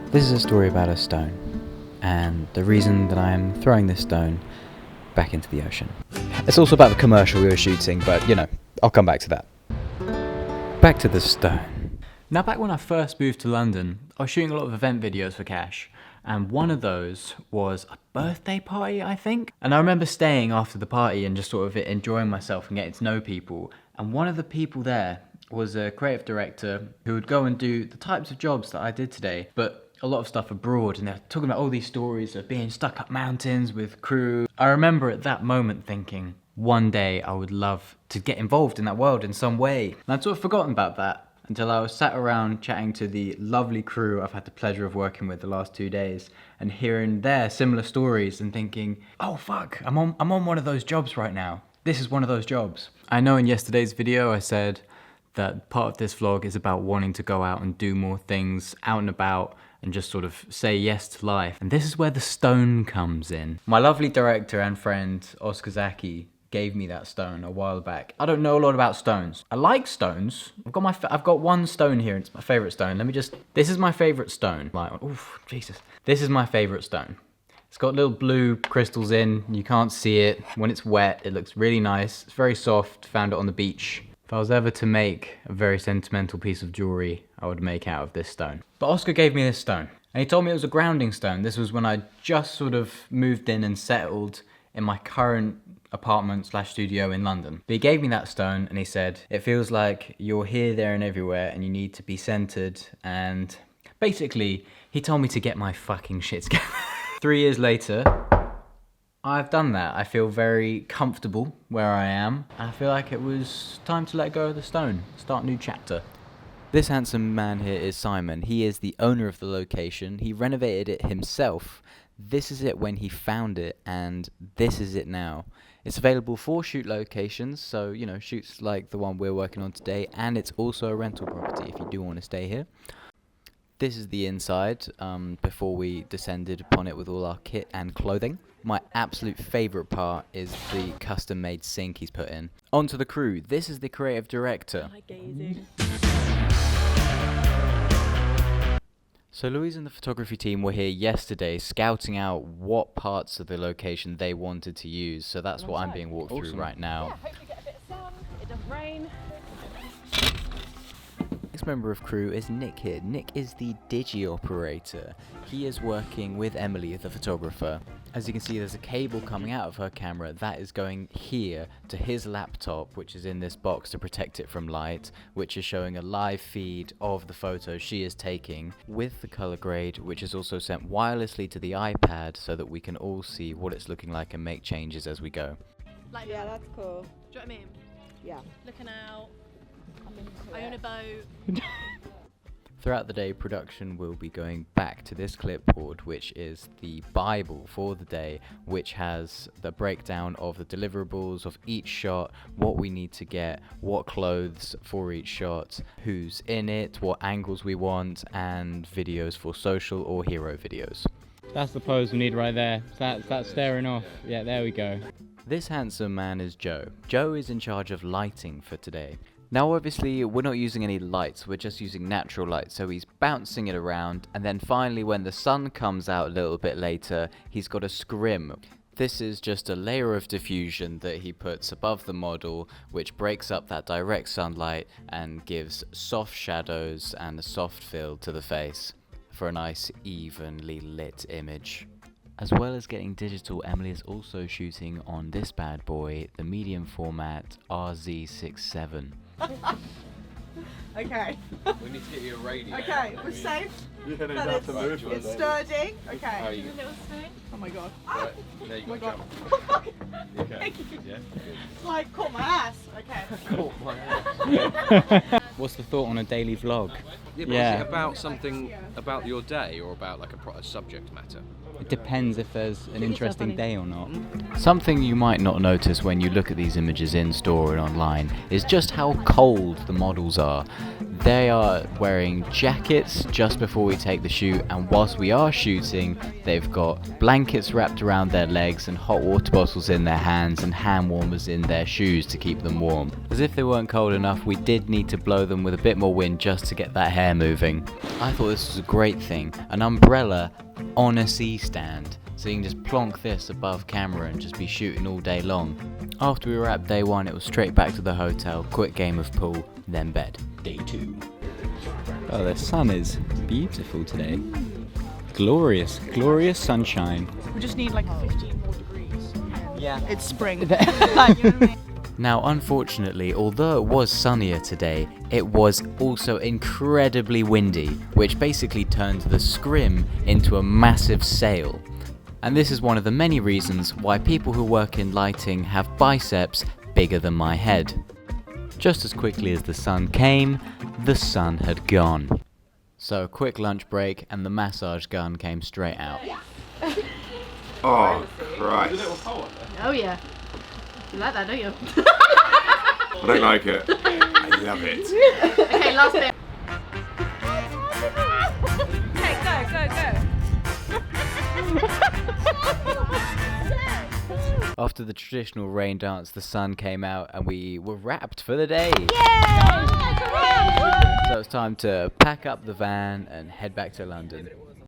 This is a story about a stone, and the reason that I am throwing this stone back into the ocean. It's also about the commercial we were shooting, but you know, I'll come back to that. Back to the stone. Now, back when I first moved to London, I was shooting a lot of event videos for Cash, and one of those was a birthday party, I think. And I remember staying after the party and just sort of enjoying myself and getting to know people. And one of the people there was a creative director who would go and do the types of jobs that I did today, but a lot of stuff abroad, and they're talking about all these stories of being stuck up mountains with crew. I remember at that moment thinking, one day I would love to get involved in that world in some way. And I'd sort of forgotten about that until I was sat around chatting to the lovely crew I've had the pleasure of working with the last 2 days and hearing their similar stories and thinking, oh fuck, I'm on one of those jobs right now. This is one of those jobs. I know in yesterday's video I said that part of this vlog is about wanting to go out and do more things out and about and just sort of say yes to life. And this is where the stone comes in. My lovely director and friend, Oscar Zaki, gave me that stone a while back. I don't know a lot about stones. I like stones. I've got one stone here, it's my favorite stone. This is my favorite stone. Like, oof, Jesus. This is my favorite stone. It's got little blue crystals in, you can't see it. When it's wet, it looks really nice. It's very soft, found it on the beach. If I was ever to make a very sentimental piece of jewellery, I would make out of this stone. But Oscar gave me this stone, and he told me it was a grounding stone. This was when I just sort of moved in and settled in my current apartment/studio in London. But he gave me that stone and he said, it feels like you're here, there and everywhere and you need to be centered, and basically he told me to get my fucking shit together. 3 years later, I've done that. I feel very comfortable where I am. I feel like it was time to let go of the stone, start a new chapter. This handsome man here is Simon. He is the owner of the location. He renovated it himself. This is it when he found it, and this is it now. It's available for shoot locations, so, you know, shoots like the one we're working on today, and it's also a rental property if you do want to stay here. This is the inside, before we descended upon it with all our kit and clothing. My absolute favourite part is the custom-made sink he's put in. On to the crew. This is the creative director. So Louise and the photography team were here yesterday scouting out what parts of the location they wanted to use. So that's what I'm being walked through right now. Yeah, hope we get a bit of sun, it doesn't rain. Next member of crew is Nick here. Nick is the digi operator. He is working with Emily, the photographer. As you can see, there's a cable coming out of her camera that is going here to his laptop, which is in this box to protect it from light, which is showing a live feed of the photo she is taking with the color grade, which is also sent wirelessly to the iPad so that we can all see what it's looking like and make changes as we go. Like, yeah, that's cool. do you know what I mean? Yeah. Looking out, I'm into I own a it. boat. Throughout the day, production will be going back to this clipboard, which is the Bible for the day, which has the breakdown of the deliverables of each shot, what we need to get, what clothes for each shot, who's in it, what angles we want, and videos for social or hero videos. That's the pose we need right there. That's staring off. Yeah, there we go. This handsome man is Joe. Joe is in charge of lighting for today. Now obviously we're not using any lights, we're just using natural light, so he's bouncing it around, and then finally when the sun comes out a little bit later, he's got a scrim. This is just a layer of diffusion that he puts above the model, which breaks up that direct sunlight and gives soft shadows and a soft fill to the face for a nice evenly lit image. As well as getting digital, Emily is also shooting on this bad boy, the medium format RZ67. Okay. We need to get you a radio. Okay, we're safe. Yeah, no, That that's it's, it's sturdy. How are Okay. you? Little spoon. Oh my god. Right, there you Oh my go, god. jump. You okay? Thank you. Yeah, Like, caught my ass. Okay. good. Caught my ass. What's the thought on a daily vlog? Yeah, but Yeah. is it about something about your day or about like a subject matter? It depends if there's an interesting day or not. Something you might not notice when you look at these images in store and online is just how cold the models are. They are wearing jackets just before we take the shoot, and whilst we are shooting, they've got blankets wrapped around their legs and hot water bottles in their hands and hand warmers in their shoes to keep them warm. As if they weren't cold enough, we did need to blow them with a bit more wind just to get that hair moving. I thought this was a great thing, an umbrella on a C-stand, so you can just plonk this above camera and just be shooting all day long. After we wrapped day 1, it was straight back to the hotel, quick game of pool, then bed. Day 2. Oh, the sun is beautiful today. Glorious, glorious sunshine. We just need like 15 more degrees. Yeah. It's spring. Like, you know what I mean? Now, unfortunately, although it was sunnier today, it was also incredibly windy, which basically turned the scrim into a massive sail. And this is one of the many reasons why people who work in lighting have biceps bigger than my head. Just as quickly as the sun came, the sun had gone. So a quick lunch break and the massage gun came straight out. Oh, Christ. Oh yeah. You like that, don't you? I don't like it. I love it. Okay, last bit. Okay, go. After the traditional rain dance, the sun came out and we were wrapped for the day. So it's time to pack up the van and head back to London.